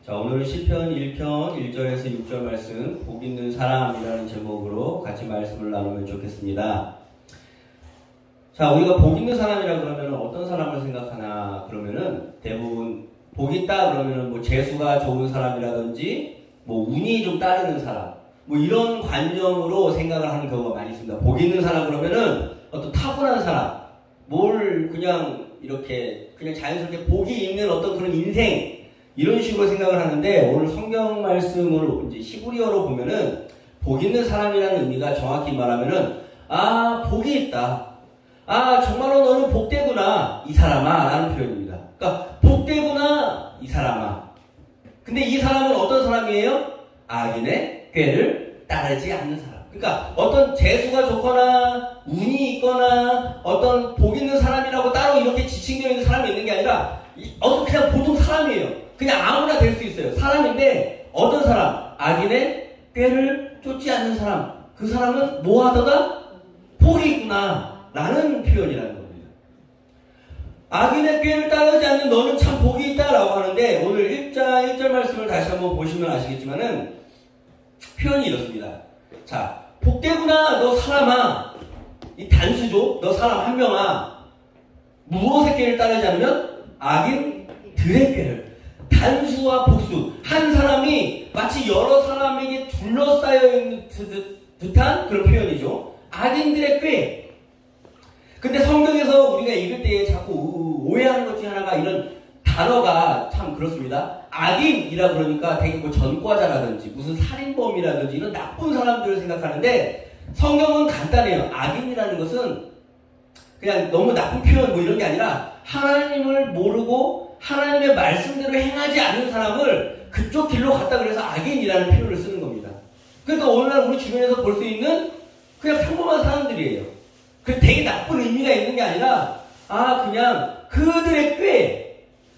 자, 오늘은 시편 1편 1절에서 6절 말씀 복 있는 사람이라는 제목으로 같이 말씀을 나누면 좋겠습니다. 자, 우리가 복 있는 사람이라 그러면 어떤 사람을 생각하나 그러면은 대부분 복 있다 그러면은 뭐 재수가 좋은 사람이라든지 뭐 운이 좀 따르는 사람 뭐 이런 관념으로 생각을 하는 경우가 많이 있습니다. 복 있는 사람 그러면은 어떤 타고난 사람 뭘 그냥 이렇게 그냥 자연스럽게 복이 있는 어떤 그런 인생 이런 식으로 생각을 하는데 오늘 성경 말씀으로 이제 히브리어로 보면은 복 있는 사람이라는 의미가 정확히 말하면은 복이 있다. 정말로 너는 복되구나 이 사람아 라는 표현입니다. 그러니까 복되구나 이 사람아. 근데 이 사람은 어떤 사람이에요? 악인의 꾀를 따르지 않는 사람. 그러니까 어떤 재수가 좋거나 운이 있거나 어떤 복 있는 사람이라고 따로 이렇게 지칭되어 있는 사람이 있는 게 아니라 어떤 그냥 보통 사람이에요. 그냥 아무나 될 수 있어요. 사람인데 어떤 사람? 악인의 꾀를 쫓지 않는 사람. 그 사람은 뭐 하다가 복이 있구나 라는 표현이라는 겁니다. 악인의 꾀를 따르지 않는 너는 참 복이 있다라고 하는데 오늘 1절 말씀을 다시 한번 보시면 아시겠지만은 표현이 이렇습니다. 자, 복되구나 너 사람아. 이 단수죠. 너 사람 한 명아. 무엇의 꾀를 따르지 않으면 악인들의 꾀를. 단수와 복수. 한 사람이 마치 여러 사람에게 둘러싸여 있는 듯한 그런 표현이죠. 악인들의 꾀. 근데 성경에서 우리가 읽을 때 자꾸 오해하는 것 중에 하나가 이런 단어가 참 그렇습니다. 악인이라 그러니까 되게 뭐 전과자라든지 무슨 살인범이라든지 이런 나쁜 사람들을 생각하는데 성경은 간단해요. 악인이라는 것은 그냥 너무 나쁜 표현 뭐 이런 게 아니라 하나님을 모르고 하나님의 말씀대로 행하지 않는 사람을 그쪽 길로 갔다 그래서 악인이라는 표현을 쓰는 겁니다. 그러니까 오늘날 우리 주변에서 볼 수 있는 그냥 평범한 사람들이에요. 그 되게 나쁜 의미가 있는 게 아니라 그냥 그들의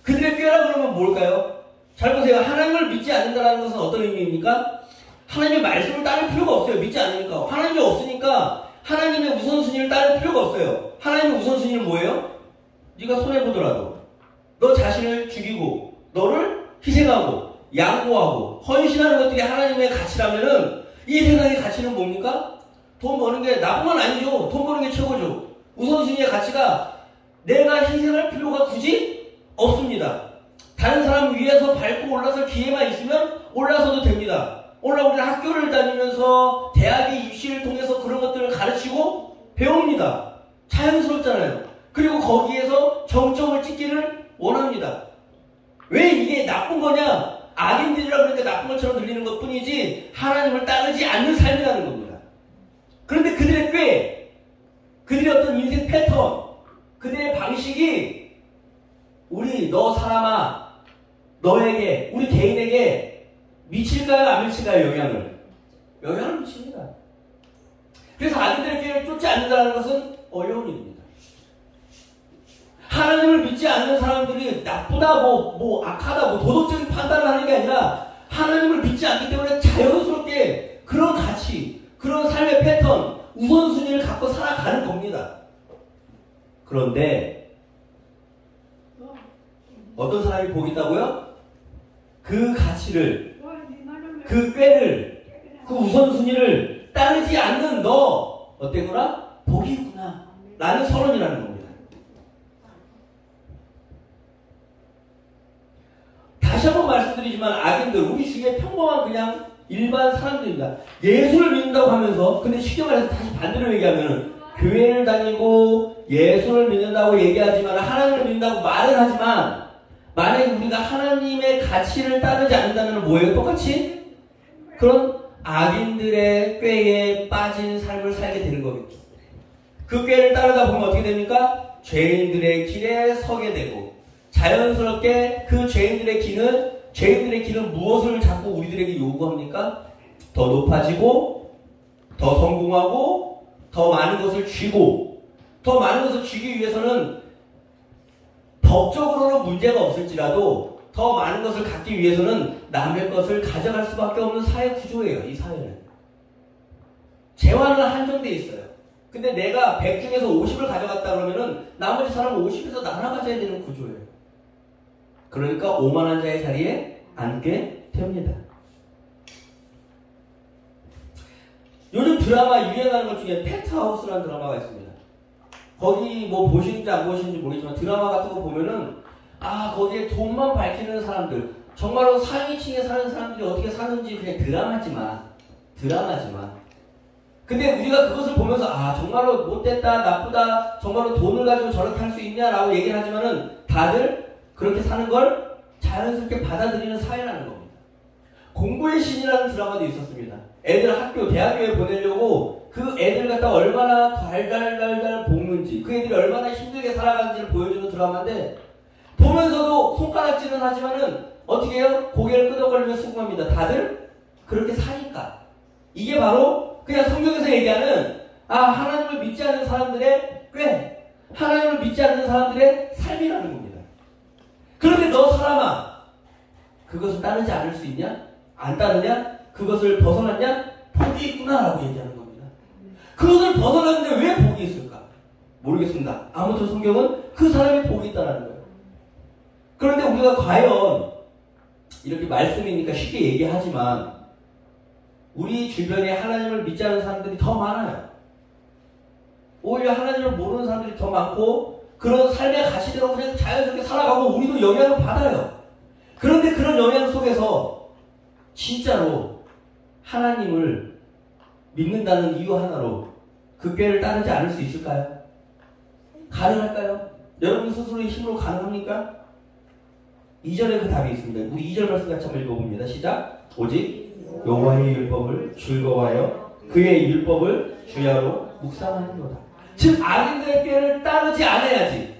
꾀라 그러면 뭘까요? 잘 보세요. 하나님을 믿지 않는다는 것은 어떤 의미입니까? 하나님의 말씀을 따를 필요가 없어요. 믿지 않으니까. 하나님이 없으니까 하나님의 우선순위를 따를 필요가 없어요. 하나님의 우선순위는 뭐예요? 네가 손해보더라도 너 자신을 죽이고 너를 희생하고 양보하고 헌신하는 것들이 하나님의 가치라면은 이 세상의 가치는 뭡니까? 돈 버는 게 나쁜 건 아니죠. 돈 버는 게 최고죠. 우선순위의 가치가 내가 희생할 필요가 굳이 없습니다. 다른 사람 위에서 밟고 올라설 기회만 있으면 올라서도 됩니다. 우리는 학교를 다니면서 대학의 입시를 통해서 그런 것들을 가르치고 배웁니다. 자연스럽잖아요. 그리고 거기에서 정점을 찍기를 원합니다. 왜 이게 나쁜 거냐? 악인들이라 그러니까 나쁜 것처럼 들리는 것 뿐이지 하나님을 따르지 않는 삶이라는 겁니다. 그런데 그들의 꾀, 그들의 어떤 인생 패턴, 그들의 방식이 너 사람아, 너에게, 우리 개인에게 미칠까요? 안 미칠까요? 영향을 미칩니다. 그래서 악인들의 꾀를 쫓지 않는다는 것은 어려운 일입니다. 하나님을 믿지 않는 사람들이 나쁘다, 악하다, 도덕적인 판단을 하는 게 아니라 하나님을 믿지 않기 때문에 자연스럽게 그런 가치, 그런 삶의 패턴, 우선순위를 갖고 살아가는 겁니다. 그런데 어떤 사람이 복이 있다고요? 그 가치를, 그 꾀를, 그 우선순위를 따르지 않는 너 어때구나? 복이 있구나 라는 선언이라는 겁니다. 다시 한번 말씀드리지만 악인들, 우리 중에 평범한 그냥 일반 사람들입니다. 예수를 믿는다고 하면서, 근데 쉽게 말해서 다시 반대로 얘기하면 교회를 다니고 예수를 믿는다고 얘기하지만 하나님을 믿는다고 말은 하지만 만약에 우리가 하나님의 가치를 따르지 않는다면 뭐예요? 똑같이 그런 악인들의 꾀에 빠진 삶을 살게 되는 거겠죠. 그 꾀를 따르다 보면 어떻게 됩니까? 죄인들의 길에 서게 되고 자연스럽게 그 죄인들의 길은 무엇을 자꾸 우리들에게 요구합니까? 더 높아지고 더 성공하고 더 많은 것을 쥐고 더 많은 것을 쥐기 위해서는 법적으로는 문제가 없을지라도 더 많은 것을 갖기 위해서는 남의 것을 가져갈 수밖에 없는 사회 구조예요. 이 사회는. 재화는 한정되어 있어요. 근데 내가 100 중에서 50을 가져갔다 그러면은 나머지 사람은 50에서 나눠 가져야 되는 구조예요. 그러니까 오만한 자의 자리에 앉게 됩니다. 요즘 드라마 유행하는 것 중에 펜트하우스라는 드라마가 있습니다. 거기 뭐 보시는지 안 보시는지 모르겠지만 드라마 같은 거 보면은 거기에 돈만 밝히는 사람들, 정말로 상위층에 사는 사람들이 어떻게 사는지 그냥 드라마지만 근데 우리가 그것을 보면서 정말로 못됐다, 나쁘다, 정말로 돈을 가지고 저렇게 할 수 있냐라고 얘기를 하지만은 다들 그렇게 사는 걸 자연스럽게 받아들이는 사회라는 겁니다. 공부의 신이라는 드라마도 있었습니다. 애들 학교, 대학교에 보내려고 그 애들 갖다 얼마나 달달달달 볶는지, 그 애들이 얼마나 힘들게 살아가는지를 보여주는 드라마인데, 보면서도 손가락질은 하지만은 어떻게 해요? 고개를 끄덕거리며 수긍합니다. 다들 그렇게 사니까. 이게 바로 그냥 성경에서 얘기하는 하나님을 믿지 않는 사람들의 꾀, 하나님을 믿지 않는 사람들의 삶이라는 겁니다. 그런데 너 사람아, 그것을 따르지 않을 수 있냐? 안 따르냐? 그것을 벗어났냐? 복이 있구나라고 얘기하는 겁니다. 그것을 벗어났는데 왜 복이 있을까? 모르겠습니다. 아무튼 성경은 그 사람의 복이 있다는 거예요. 그런데 우리가 과연 이렇게 말씀이니까 쉽게 얘기하지만 우리 주변에 하나님을 믿지 않는 사람들이 더 많아요. 오히려 하나님을 모르는 사람들이 더 많고 그런 삶의 가시대로 그냥 자연스럽게 살아가고 우리도 영향을 받아요. 그런데 그런 영향 속에서 진짜로 하나님을 믿는다는 이유 하나로 그 꾀를 따르지 않을 수 있을까요? 가능할까요? 여러분 스스로의 힘으로 가능합니까? 2절에 그 답이 있습니다. 우리 2절 말씀 같이 한번 읽어봅니다. 시작. 오직 여호와의 율법을 즐거워하여 그의 율법을 주야로 묵상하는도다. 즉 악인들의 꾀를 따르지 않아야지.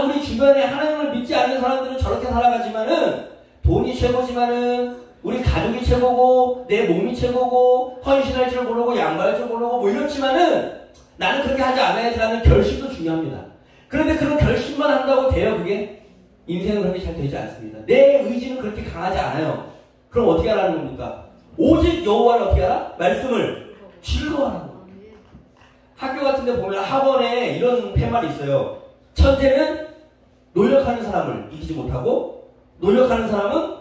우리 주변에 하나님을 믿지 않는 사람들은 저렇게 살아가지만은 돈이 최고지만은 우리 가족이 최고고 내 몸이 최고고 헌신할 줄 모르고 양보할 줄 모르고 뭐 이렇지만은 나는 그렇게 하지 않아야지라는 결심도 중요합니다. 그런데 그런 결심만 한다고 돼요? 그게? 인생은 그렇게 잘 되지 않습니다. 내 의지는 그렇게 강하지 않아요. 그럼 어떻게 하라는 겁니까? 오직 여호와를 어떻게 하라? 말씀을 즐거워하는 겁니다. 학교 같은 데 보면 학원에 이런 팻말이 있어요. 천재는 노력하는 사람을 이기지 못하고 노력하는 사람은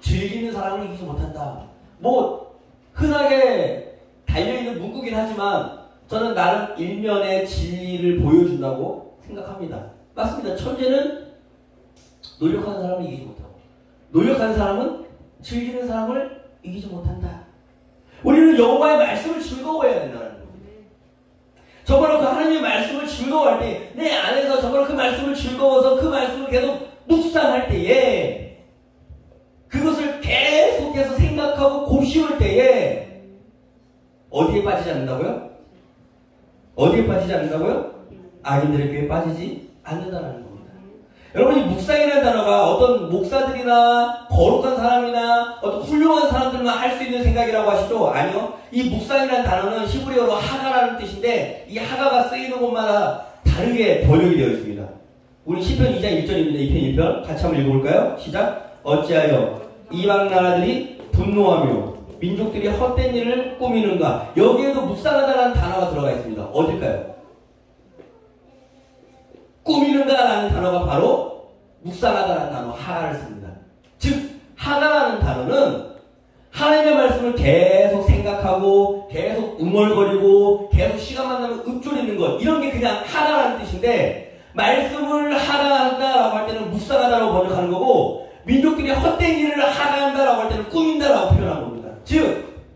즐기는 사람을 이기지 못한다. 뭐 흔하게 달려있는 문구긴 하지만 저는 나름 일면의 진리를 보여준다고 생각합니다. 맞습니다. 천재는 노력하는 사람을 이기지 못하고 노력하는 사람은 즐기는 사람을 이기지 못한다. 우리는 여호와의 말씀을 즐거워해야 된다는 겁니다. 정말로 그 하나님의 말씀을 즐거워할 때 내 안에서 정말로 그 말씀을 즐거워서 그 말씀을 계속 묵상할 때에 그것을 계속해서 생각하고 곱씹을 때에 어디에 빠지지 않는다고요? 어디에 빠지지 않는다고요? 악인들의 꾀에 빠지지 않는다는 겁니다. 여러분 이 묵상이라는 단어가 어떤 목사들이나 거룩한 사람이나 어떤 훌륭한 사람들만 할 수 있는 생각이라고 하시죠? 아니요. 이 묵상이라는 단어는 히브리어로 하가라는 뜻인데 이 하가가 쓰이는 곳마다 다르게 번역이 되어 있습니다. 우리 시편 2장 1절입니다. 2편 1편 같이 한번 읽어볼까요? 시작. 어찌하여 이방 나라들이 분노하며 민족들이 헛된 일을 꾸미는가. 여기에도 묵상하다라는 단어가 들어가 있습니다. 어딜까요? 꾸미는가라는 단어가 바로 묵상하다라는 단어 하가를 씁니다. 즉 하가라는 단어는 하나님의 말씀을 계속 생각하고 계속 웅얼거리고 계속 시간만 나면 읊조리는 것, 이런 게 그냥 하가라는 뜻인데 말씀을 하가한다라고 할 때는 묵상하다라고 번역하는 거고 민족들이 헛된 일을 하가한다라고 할 때는 꾸민다라고 표현한 겁니다. 즉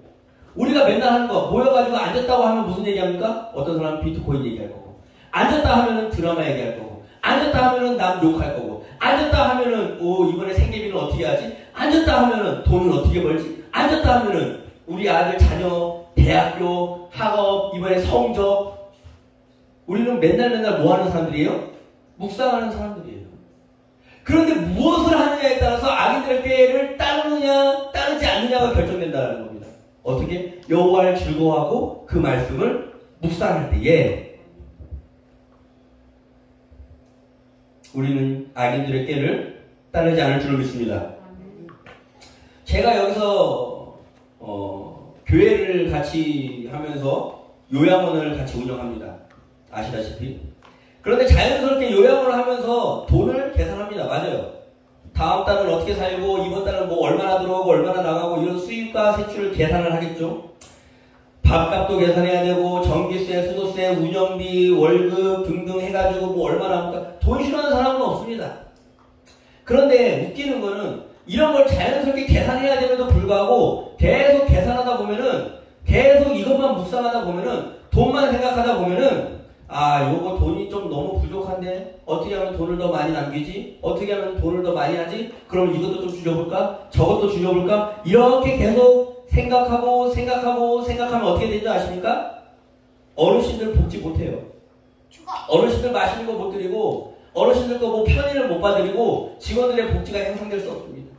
우리가 맨날 하는 거 모여가지고 앉았다고 하면 무슨 얘기합니까? 어떤 사람은 비트코인 얘기할 거고 앉았다 하면은 드라마 얘기할 거고 앉았다 하면은 남 욕할 거고 앉았다 하면은 이번에 생계비는 어떻게 하지? 앉았다 하면은 돈은 어떻게 벌지? 앉았다 하면은 우리 아들 자녀 대학교 학업 이번에 성적. 우리는 맨날 뭐 하는 사람들이에요? 묵상하는 사람들이에요. 그런데 무엇을 하느냐에 따라서 악인들의 꾀를 따르느냐 따르지 않느냐가 결정된다는 겁니다. 어떻게? 여호와를 즐거워하고 그 말씀을 묵상할 때에 우리는 악인들의 꾀를 따르지 않을 줄로 믿습니다. 제가 여기서 교회를 같이 하면서 요양원을 같이 운영합니다. 아시다시피. 그런데 자연스럽게 요양원을 하면서 돈을 계산합니다. 맞아요. 다음 달은 어떻게 살고 이번 달은 뭐 얼마나 들어오고 얼마나 나가고 이런 수입과 세출을 계산을 하겠죠. 밥값도 계산해야 되고 전기세, 수도세, 운영비, 월급 등등 해가지고 뭐 얼마나 합니까? 돈 싫어하는 사람은 없습니다. 그런데 웃기는 거는 이런 걸 자연스럽게 계산해야 됨에도 불구하고 계속 계산하다 보면은 계속 이것만 묵상하다 보면은 돈만 생각하다 보면은 아 요거 돈이 좀 너무 부족한데 어떻게 하면 돈을 더 많이 남기지? 어떻게 하면 돈을 더 많이 하지? 그럼 이것도 좀 줄여볼까? 저것도 줄여볼까? 이렇게 계속 생각하면 어떻게 되는지 아십니까? 어르신들 복지 못해요. 어르신들 맛있는 거 못 드리고 어르신들 거 뭐 편의를 못 봐드리고 직원들의 복지가 향상될 수 없습니다.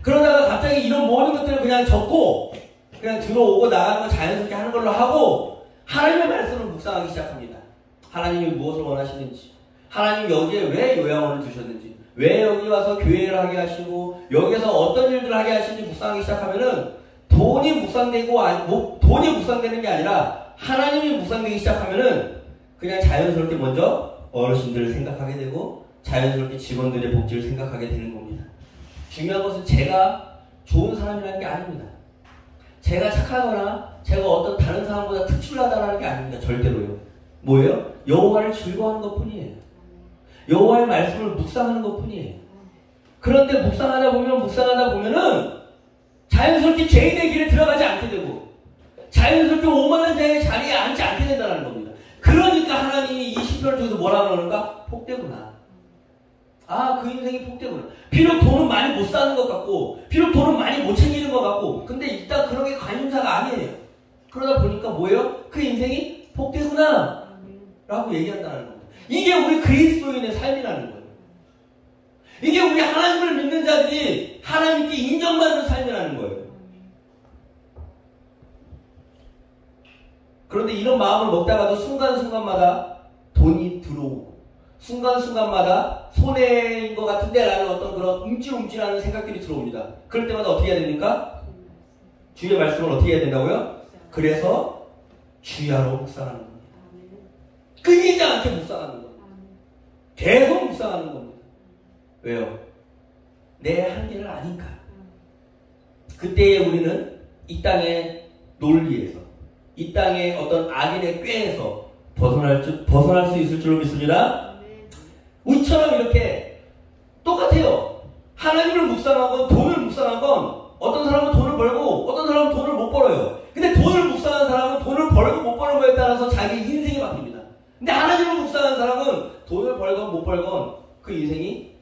그러다가 갑자기 이런 모든 것들을 그냥 적고 그냥 들어오고 나가는 거 자연스럽게 하는 걸로 하고 하나님의 말씀을 묵상하기 시작합니다. 하나님이 무엇을 원하시는지, 하나님 여기에 왜 요양원을 두셨는지, 왜 여기 와서 교회를 하게 하시고 여기에서 어떤 일들을 하게 하시는지 묵상하기 시작하면은 돈이 묵상되고 돈이 묵상되는 게 아니라 하나님이 묵상되기 시작하면은 그냥 자연스럽게 먼저 어르신들을 생각하게 되고 자연스럽게 직원들의 복지를 생각하게 되는 겁니다. 중요한 것은 제가 좋은 사람이라는 게 아닙니다. 제가 착하거나 제가 어떤 다른 사람보다 특출나다라는 게 아닙니다. 절대로요. 뭐예요? 여호와를 즐거워하는 것뿐이에요. 여호와의 말씀을 묵상하는 것뿐이에요. 그런데 묵상하다 보면은 자연스럽게 죄인의 길에 들어가지 않게 되고 자연스럽게 오만한 자의 자리에 앉지 않게 된다는 겁니다. 그러니까 하나님이 이 시편을 통해서 뭐라 그러는가? 복되구나. 아, 그 인생이 복되구나. 비록 돈은 많이 못 사는 것 같고 비록 돈은 많이 못 챙기는 것 같고 근데 일단 그런 게 관심사가 아니에요. 그러다 보니까 뭐예요? 그 인생이 복되구나 라고 얘기한다는 겁니다. 이게 우리 그리스도인의 삶이라는 거예요. 이게 우리 하나님을 믿는 자들이 하나님께 인정받는 삶이라는 거예요. 그런데 이런 마음을 먹다가도 순간순간마다 돈이 들어오고 순간순간마다 손해인 것 같은데 라는 어떤 그런 움찔움찔하는 생각들이 들어옵니다. 그럴 때마다 어떻게 해야 됩니까? 주의 말씀을 어떻게 해야 된다고요? 그래서 주야로 묵상하는 겁니다. 끊이지 않게 묵상하는 겁니다. 계속 묵상하는 겁니다. 왜요? 내 한계를 아니까. 그때에 우리는 이 땅의 논리에서 이 땅의 어떤 악인의 꾀에서 벗어날 수 있을 줄로 믿습니다. 우리처럼 이렇게 똑같아요. 하나님을 묵상하건 돈을 묵상하건 어떤 사람은 돈을 벌고 어떤 사람은 돈을 못 벌어요. 근데 돈을 묵상하는 사람은 돈을 벌고 못 버는 거에 따라서 자기 인생이 바뀝니다. 근데 하나님을 묵상하는 사람은 돈을 벌건 못 벌건 그 인생이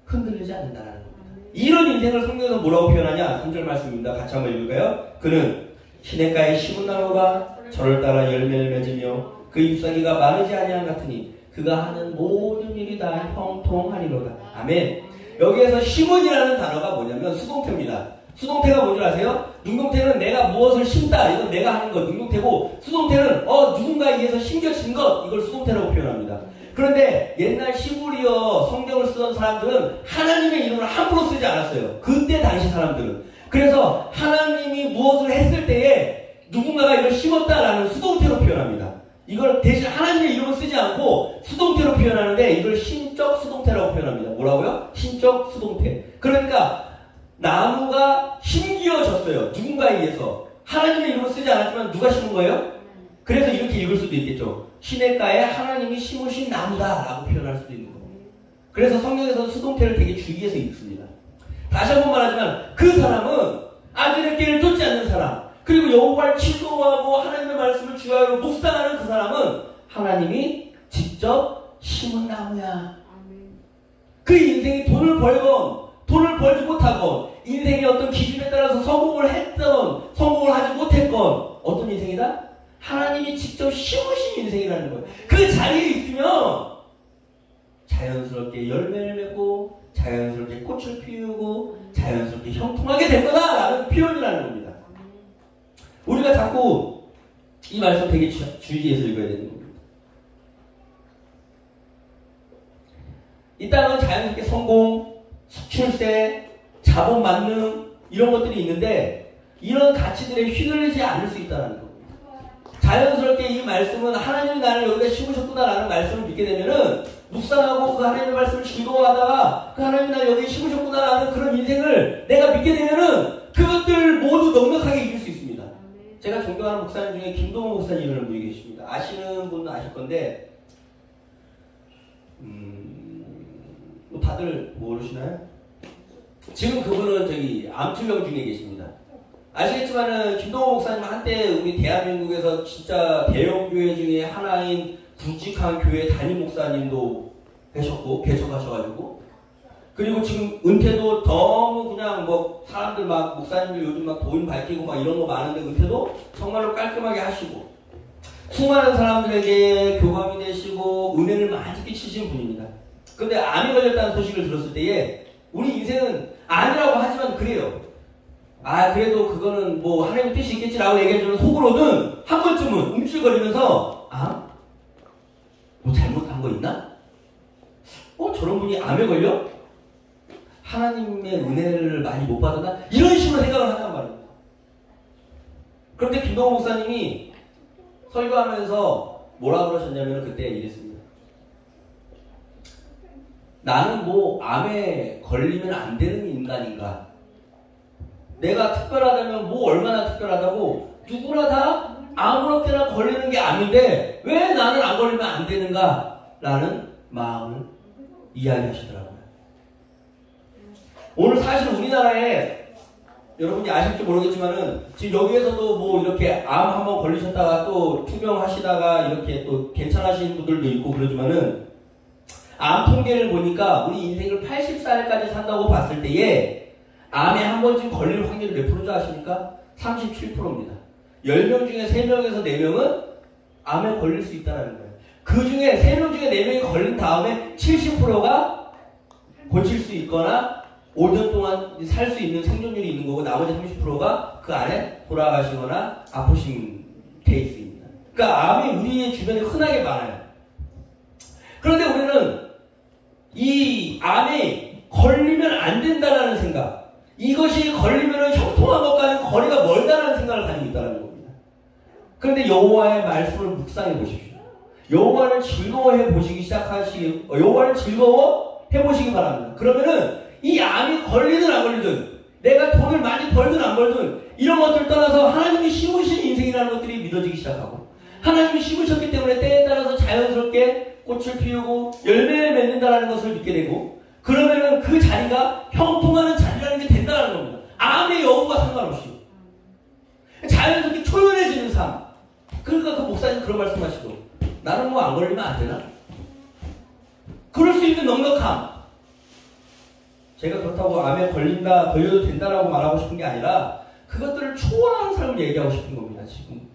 흔들리지 않는다는 겁니다. 이런 인생을 성경에서 뭐라고 표현하냐? 3절 말씀입니다. 같이 한번 읽을까요? 그는 시냇가에 심은 나무가 저를 따라 열매를 맺으며 그 잎사귀가 마르지 아니한 같으니 그가 하는 모든 일이 다 형통하리로다. 아멘. 여기에서 심은이라는 단어가 뭐냐면 수동태입니다. 수동태가 뭔지 아세요? 능동태는 내가 무엇을 심다. 이건 내가 하는 것 능동태고 수동태는 누군가에 의해서 심겨진 것. 이걸 수동태라고 표현합니다. 그런데 옛날 시브리어 성경을 쓰던 사람들은 하나님의 이름을 함부로 쓰지 않았어요. 그때 당시 사람들은. 그래서 하나님이 무엇을 했을 때에 누군가가 이걸 심었다라는 수동태로 표현합니다. 이걸 대신 하나님의 이름을 쓰지 않고 수동태로 표현하는데 이걸 신적 수동태라고 표현합니다. 뭐라고요? 신적 수동태. 그러니까 나무가 심기어졌어요. 누군가에 의해서. 하나님의 이름을 쓰지 않았지만 누가 심은 거예요? 그래서 이렇게 읽을 수도 있겠죠. 시냇가에 하나님이 심으신 나무다 라고 표현할 수도 있는 거예요. 그래서 성경에서는 수동태를 되게 주의해서 읽습니다. 다시 한번 말하지만 그 사람은 악인의 길을 쫓지 않는 사람 그리고 여호와를 즐거워하고 하나님의 말씀을 주야로 묵상하는 그 사람은 하나님이 직접 심은 나무야. 그 인생이 돈을 벌건 돈을 벌지 못하건 인생의 어떤 기준에 따라서 성공을 했던 성공을 하지 못했건 어떤 인생이다? 하나님이 직접 심으신 인생이라는 거예요. 그 자리에 있으면 자연스럽게 열매를 맺고 자연스럽게 꽃을 피우고 자연스럽게 형통하게 될 거다라는 표현이라는 겁니다. 우리가 자꾸 이 말씀 되게 주의해서 읽어야 되는 겁니다. 이 땅은 자연스럽게 성공, 수출세, 자본 만능 이런 것들이 있는데 이런 가치들에 휘둘리지 않을 수 있다는 겁니다. 자연스럽게 이 말씀은 하나님이 나를 여기다 심으셨구나라는 말씀을 믿게 되면은 묵상하고 그 하나님의 말씀을 즐거워하다가 그 하나님이 날 여기 심으셨구나라는 그런 인생을 내가 믿게 되면은 그것들 모두 넉넉하게 이길 수 있습니다. 제가 존경하는 목사님 중에 김동호 목사님이라는 분이 계십니다. 아시는 분은 아실 건데 다들 모르시나요? 지금 그분은 저기 암투병 중에 계십니다. 아시겠지만은 김동호 목사님 한때 우리 대한민국에서 진짜 대형 교회 중에 하나인 굵직한 교회 담임 목사님도 되셨고 개척하셔가지고 그리고 지금 은퇴도 너무 그냥 뭐 사람들 막 목사님들 요즘 막 도인 밝히고 막 이런 거 많은데 은퇴도 정말로 깔끔하게 하시고 수많은 사람들에게 교감이 되시고 은혜를 많이 끼치신 분입니다. 근데 암이 걸렸다는 소식을 들었을 때에 우리 인생은 아니라고 하지만 그래요. 아 그래도 그거는 뭐 하나님의 뜻이 있겠지라고 얘기해주면 속으로는 한 번쯤은 움찔거리면서 아? 뭐 잘못한 거 있나? 저런 분이 암에 걸려? 하나님의 은혜를 많이 못 받았나? 이런 식으로 생각을 한단 말입니다. 그런데 김동호 목사님이 설교하면서 뭐라 그러셨냐면 그때 이랬습니다. 나는 뭐 암에 걸리면 안 되는 인간인가? 내가 특별하다면 뭐 얼마나 특별하다고 누구나 다 아무렇게나 걸리는 게 암인데 왜 나는 안 걸리면 안 되는가? 라는 마음을 이야기하시더라고요. 오늘 사실 우리나라에 여러분이 아실지 모르겠지만은 지금 여기에서도 뭐 이렇게 암 한번 걸리셨다가 또 투병하시다가 이렇게 또 괜찮아지는 분들도 있고 그러지만은 암 통계를 보니까 우리 인생을 80살까지 산다고 봤을 때에 암에 한 번쯤 걸릴 확률이 몇 프로인지 아십니까? 37%입니다. 10명 중에 3명에서 4명은 암에 걸릴 수 있다는 거예요. 그 중에 3명 중에 4명이 걸린 다음에 70%가 고칠 수 있거나 5년 동안 살 수 있는 생존율이 있는 거고 나머지 30%가 그 안에 돌아가시거나 아프신 케이스입니다. 그러니까 암이 우리의 주변에 흔하게 많아요. 그런데 우리는 이 암이 걸리면 안 된다는 생각, 이것이 걸리면 형통한 것과는 거리가 멀다는 생각을 가지고 있다는 겁니다. 그런데 여호와의 말씀을 묵상해 보십시오. 여호와를 즐거워해 보시기 여호와를 즐거워해 보시기 바랍니다. 그러면은 이 암이 걸리든 안 걸리든 내가 돈을 많이 벌든 안 벌든 이런 것들 떠나서 하나님이 심으신 인생이라는 것들이 믿어지기 시작하고 하나님이 심으셨기 때문에 때에 따라서 자연스럽게 꽃을 피우고 열매를 맺는다는 것을 믿게 되고 그러면은 그 자리가 형통하는 자리라는 게 된다는 겁니다. 암의 여부와 상관없이 자연스럽게 초연해지는 삶. 그러니까 그 목사님 그런 말씀하시고 나는 뭐 안 걸리면 안 되나? 그럴 수 있는 넉넉함. 제가 그렇다고 암에 걸려도 된다라고 말하고 싶은 게 아니라 그것들을 초월하는 삶을 얘기하고 싶은 겁니다. 지금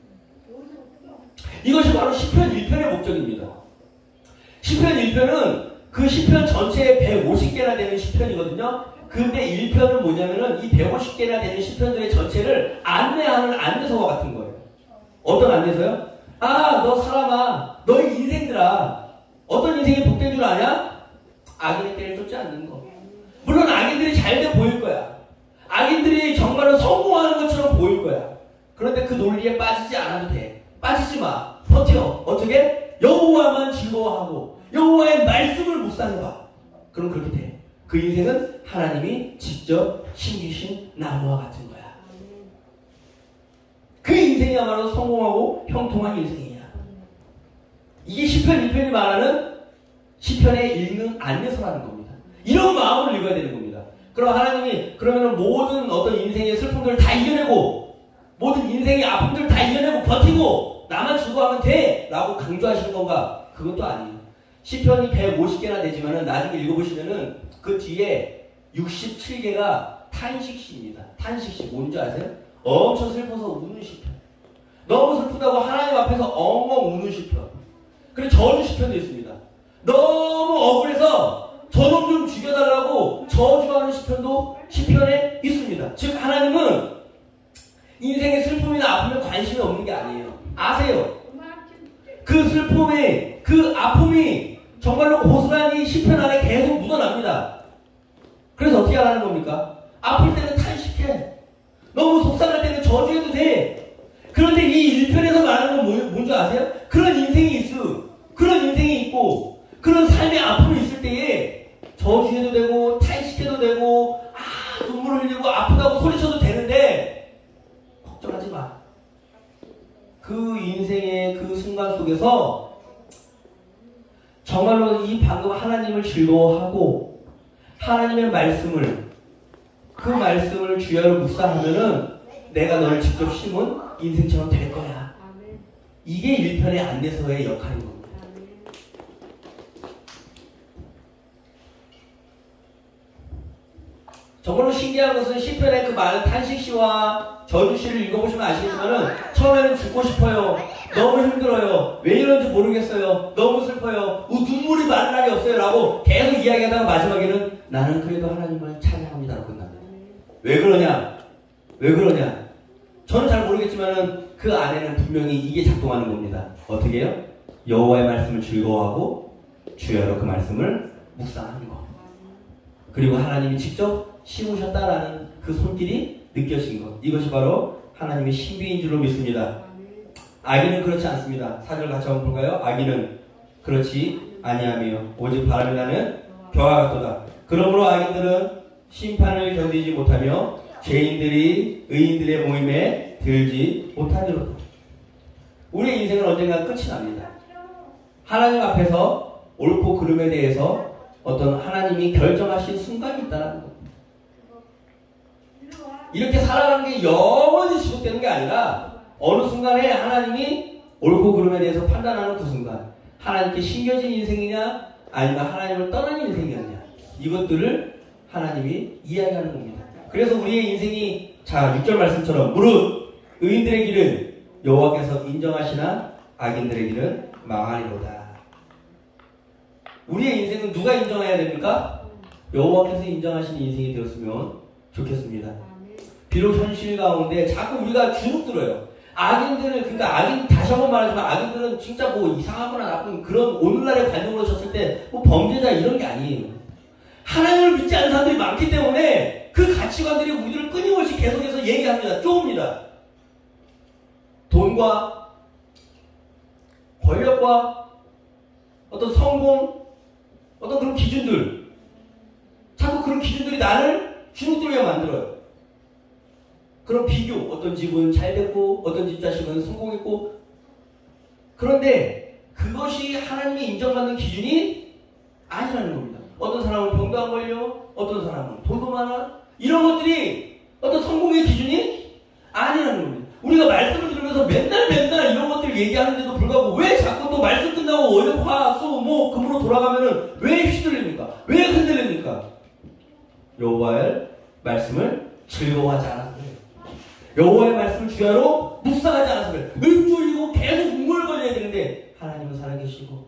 이것이 바로 시편 1편의 목적입니다. 시편 1편은 그 시편 전체에 150개나 되는 시편이거든요. 근데 1편은 뭐냐면은 이 150개나 되는 시편들의 전체를 안내하는 안내서와 같은 거예요. 어떤 안내서요? 아, 너 사람아, 너의 인생들아, 어떤 인생이 복된 줄 아냐? 악인의 때를 쫓지 않는 거. 물론 악인들이 잘돼 보일 거야. 악인들이 정말로 성공하는 것처럼 보일 거야. 그런데 그 논리에 빠지지 않아도 돼. 빠지지 마. 버텨. 어떻게? 여호와만 즐거워하고 여호와의 말씀을 묵상해봐. 그럼 그렇게 돼. 그 인생은 하나님이 직접 심기신 나무와 같은 거야. 그 인생이야말로 성공하고 형통한 인생이야. 이게 시편 1편이 말하는 시편에 읽는 안내서라는 겁니다. 이런 마음을 읽어야 되는 겁니다. 그럼 하나님이 그러면은 모든 어떤 인생의 슬픔들을 다 이겨내고 모든 인생의 아픔들을 다 이겨내고 버티고 나만 즐거워하면 돼! 라고 강조하시는 건가? 그것도 아니에요. 시편이 150개나 되지만은 나중에 읽어보시면은 그 뒤에 67개가 탄식시입니다. 탄식시 뭔지 아세요? 엄청 슬퍼서 우는 시편. 너무 슬프다고 하나님 앞에서 엉엉 우는 시편. 그리고 저주 시편도 있습니다. 너무 억울해서 저놈 좀 죽여달라고 저주하는 시편도 시편에 있습니다. 즉 하나님은 인생의 슬픔이나 아픔에 관심이 없는 게 아니에요. 아세요? 그 슬픔이, 그 아픔이 정말로 고스란히 시편 안에 계속 묻어납니다. 그래서 어떻게 하라는 겁니까? 아플 때는 탄식해. 너무 속상할 때는 저주해도 돼. 그런데 이 1편에서 말하는 건 뭔지 아세요? 그런 인생이 있어. 그런 인생이 있고 그 그런 삶의 아픔이 있을 때에 저주해도 되고 탄식해도 되고 눈물을 흘리고 아프다고 소리쳐도 되는데 걱정하지 마. 그 인생의 그 순간 속에서 정말로 이 방금 하나님을 즐거워하고 하나님의 말씀을 그 말씀을 주야로 묵상하면은 내가 너를 직접 심은 인생처럼 될 거야. 이게 1편의 안내서의 역할인 겁니다. 정말로 신기한 것은 시편의 그 많은 탄식시와 저주시를 읽어보시면 아시겠지만은 처음에는 죽고 싶어요. 너무 힘들어요. 왜 이런지 모르겠어요. 너무 슬퍼요. 눈물이 마른 날이 없어요. 라고 계속 이야기하다가 마지막에는 나는 그래도 하나님을 찬양합니다라고 끝납니다. 왜 그러냐? 왜 그러냐? 저는 잘 모르겠지만은 그 안에는 분명히 이게 작동하는 겁니다. 어떻게 해요? 여호와의 말씀을 즐거워하고 주야로 그 말씀을 묵상하는 것. 그리고 하나님이 직접 심으셨다라는 그 손길이 느껴진 것. 이것이 바로 하나님의 신비인 줄로 믿습니다. 악인은 그렇지 않습니다. 4절 같이 한번 볼까요? 악인은 그렇지 아니하며 오직 바람이 나는 겨와 같도다. 그러므로 악인들은 심판을 견디지 못하며 죄인들이 의인들의 모임에 들지 못하리로다. 우리의 인생은 언젠가 끝이 납니다. 하나님 앞에서 옳고 그름에 대해서 어떤 하나님이 결정하신 순간이 있다는 겁니다. 이렇게 살아가는 게 영원히 지속되는 게 아니라 어느 순간에 하나님이 옳고 그름에 대해서 판단하는 그 순간, 하나님께 심겨진 인생이냐 아니면 하나님을 떠난 인생이었냐, 이것들을 하나님이 이야기하는 겁니다. 그래서 우리의 인생이, 자 6절 말씀처럼 무릇 의인들의 길은 여호와께서 인정하시나 악인들의 길은 망하리로다. 우리의 인생은 누가 인정해야 됩니까? 여호와께서 인정하시는 인생이 되었으면 좋겠습니다. 비록 현실 가운데 자꾸 우리가 주눅들어요. 악인들을, 그러니까 다시 한번 말하지만 악인들은 진짜 뭐 이상하거나 나쁜 그런 오늘날의 관념으로 쳤을 때 뭐 범죄자 이런 게 아니에요. 하나님을 믿지 않는 사람들이 많기 때문에 그 가치관들이 우리를 끊임없이 계속해서 얘기합니다. 쪼읍니다. 돈과 권력과 어떤 성공, 어떤 그런 기준들, 자꾸 그런 기준들이 나를 주눅들게 만들어요. 그런 비교, 어떤 집은 잘 됐고 어떤 집 자식은 성공했고, 그런데 그것이 하나님이 인정받는 기준이 아니라는 겁니다. 어떤 사람은 병도 안 걸려, 어떤 사람은 돈도 많아, 이런 것들이 어떤 성공의 기준이 아니라는 겁니다. 우리가 말씀을 들으면서 맨날 이런 것들 얘기하는데도 불구하고 왜 자꾸 또 말씀 끝나고 월, 화, 수, 목, 금으로 돌아가면은 왜 휘둘립니까? 왜 흔들립니까? 여호와의 말씀을 즐거워하지 않아서 그래요. 여호와의 말씀을 주야로 묵상하지 않아서 그래요. 읊조리고 계속 웅얼거려야 되는데 하나님은 살아계시고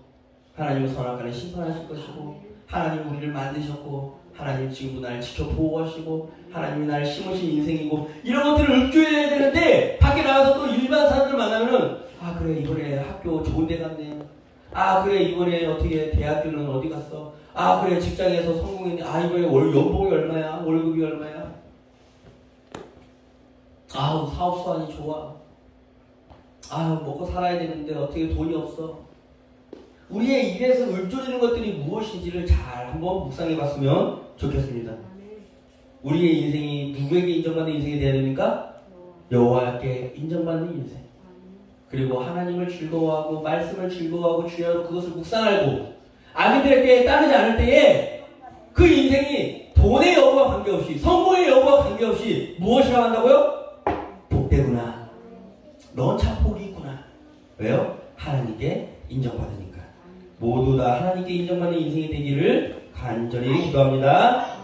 하나님은 선악간에 심판하실 것이고 하나님은 우리를 만드셨고 하나님은 지금도 나를 지켜 보호하시고 하나님이 나를 심으신 인생이고, 이런 것들을 읊조려야 되는데 밖에 나가서 또 일반 사람들 만나면은 아 그래 이번에 학교 좋은 데 갔네, 아 그래 이번에 어떻게 대학교는 어디 갔어, 아 그래 직장에서 성공했네, 아 이번에 연봉이 얼마야, 월급이 얼마야, 아우 사업 수완이 좋아, 아유 먹고 살아야 되는데 어떻게 돈이 없어. 우리의 입에서 읊조리는 것들이 무엇인지를 잘 한번 묵상해 봤으면 좋겠습니다. 우리의 인생이 누구에게 인정받는 인생이 되어야 됩니까? 여호와께 인정받는 인생. 그리고 하나님을 즐거워하고 말씀을 즐거워하고 주야로 그것을 묵상하고 악인들에게 따르지 않을 때에 그 인생이 돈의 여부와 관계없이 성공의 여부와 관계없이 무엇이라고 한다고요? 복되구나. 넌 참 복이 있구나. 왜요? 하나님께 인정받으니까. 모두 다 하나님께 인정받는 인생이 되기를 간절히 기도합니다.